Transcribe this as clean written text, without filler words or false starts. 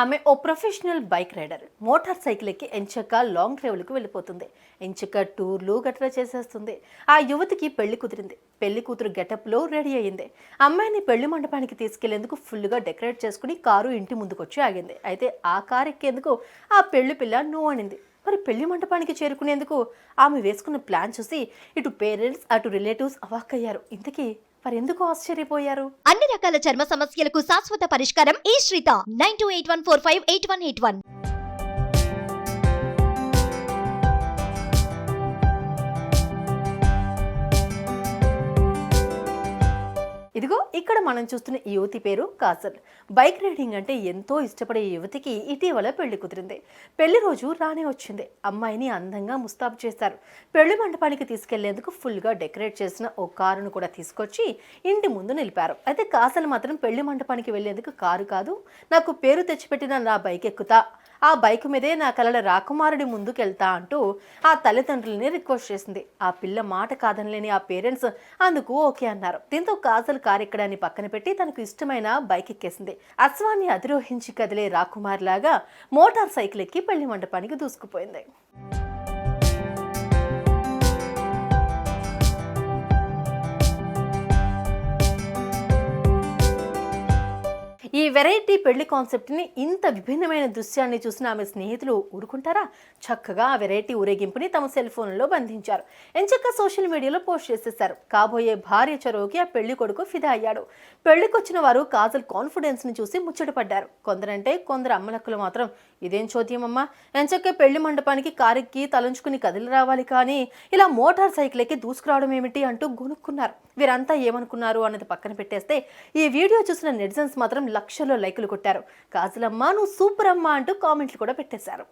ఆమె ఓ professional bike rider. Motorcycle ఎక్కి ఎంచక్క లాంగ్ డ్రైవ్లకు వెళ్ళిపోతుంది. ఎంచక్క టూర్లు గట్రా చేసేస్తుంది. ఆ యువతికి పెళ్లి కుదిరింది. పెళ్లి కూతురు గెటప్లో రెడీ అయ్యింది. అమ్మాయిని పెళ్లి మండపానికి తీసుకెళ్లేందుకు ఫుల్గా డెకరేట్ చేసుకుని కారు ఇంటి ముందుకొచ్చి ఆగింది. అయితే ఆ కారు ఎక్కేందుకు ఆ పెళ్లి పిల్ల నో అనింది. మరి పెళ్లి మండపానికి చేరుకునేందుకు ఆమె వేసుకున్న ప్లాన్ చూసి ఇటు పేరెంట్స్ అటు రిలేటివ్స్ అవాక్కయ్యారు. ఇంతకీ ఎందుకు ఆశ్చర్యపోయారు? అన్ని రకాల చర్మ సమస్యలకు శాశ్వత పరిష్కారం ఈ శ్రీత 9281458181. ఇదిగో ఇక్కడ మనం చూస్తున్న ఈ యువతి పేరు కాజల్. బైక్ రైడింగ్ అంటే ఎంతో ఇష్టపడే ఈ యువతికి ఇటీవల పెళ్లి కుదిరింది. పెళ్లి రోజు రానే వచ్చింది. అమ్మాయిని అందంగా ముస్తాబు చేశారు. పెళ్లి మండపానికి తీసుకెళ్లేందుకు ఫుల్గా డెకరేట్ చేసిన ఓ కారును కూడా తీసుకొచ్చి ఇంటి ముందు నిలిపారు. అయితే కాజల్ మాత్రం పెళ్లి మండపానికి వెళ్లేందుకు కారు కాదు, నాకు పేరు తెచ్చిపెట్టిన నా బైక్ ఎక్కుతా, ఆ బైక్ మీదే నా కలల రాకుమారుడి ముందుకెళ్తా అంటూ ఆ తల్లిదండ్రులని రిక్వెస్ట్ చేసింది. ఆ పిల్ల మాట కాదనలేని ఆ పేరెంట్స్ అందుకు ఓకే అన్నారు. దీంతో కాజల్ కారు ఎక్కడాన్ని పక్కన పెట్టి తనకు ఇష్టమైన బైక్ ఎక్కేసింది. అశ్వాన్ని అధిరోహించి కదిలే రాకుమార్ లాగా మోటార్ సైకిల్ ఎక్కి పెళ్లి మండపానికి దూసుకుపోయింది. ఈ వెరైటీ పెళ్లి కాన్సెప్ట్ని, ఇంత విభిన్నమైన దృశ్యాన్ని చూసిన ఆమె స్నేహితులు ఊరుకుంటారా? చక్కగా ఆ వెరైటీ ఊరేగింపుని తమ సెల్ ఫోన్లో బంధించారు. ఎంచక్క సోషల్ మీడియాలో పోస్ట్ చేసేశారు. కాబోయే భార్య చొరవకి ఆ పెళ్లి కొడుకు ఫిదా అయ్యాడు. పెళ్లికొచ్చిన వారు కాజల్ కాన్ఫిడెన్స్ని చూసి ముచ్చటపడ్డారు. కొందరు అమ్మలక్కలు మాత్రం ఇదేం చోద్యమమ్మా, ఎంచక్క పెళ్లి మండపానికి కారెక్కి తలంచుకుని కదిలి రావాలి కానీ ఇలా మోటార్ సైకిల్ ఎక్కి దూసుకురావడం ఏమిటి అంటూ గొనుక్కున్నారు. వీరంతా ఏమనుకున్నారు అన్నది పక్కన పెట్టేస్తే ఈ వీడియో చూసిన నెటిజన్స్ మాత్రం లక్షల్లో లైకులు కొట్టారు. కాజలమ్మ నువ్వు సూపర్ అమ్మా అంటూ కామెంట్లు కూడా పెట్టేశారు.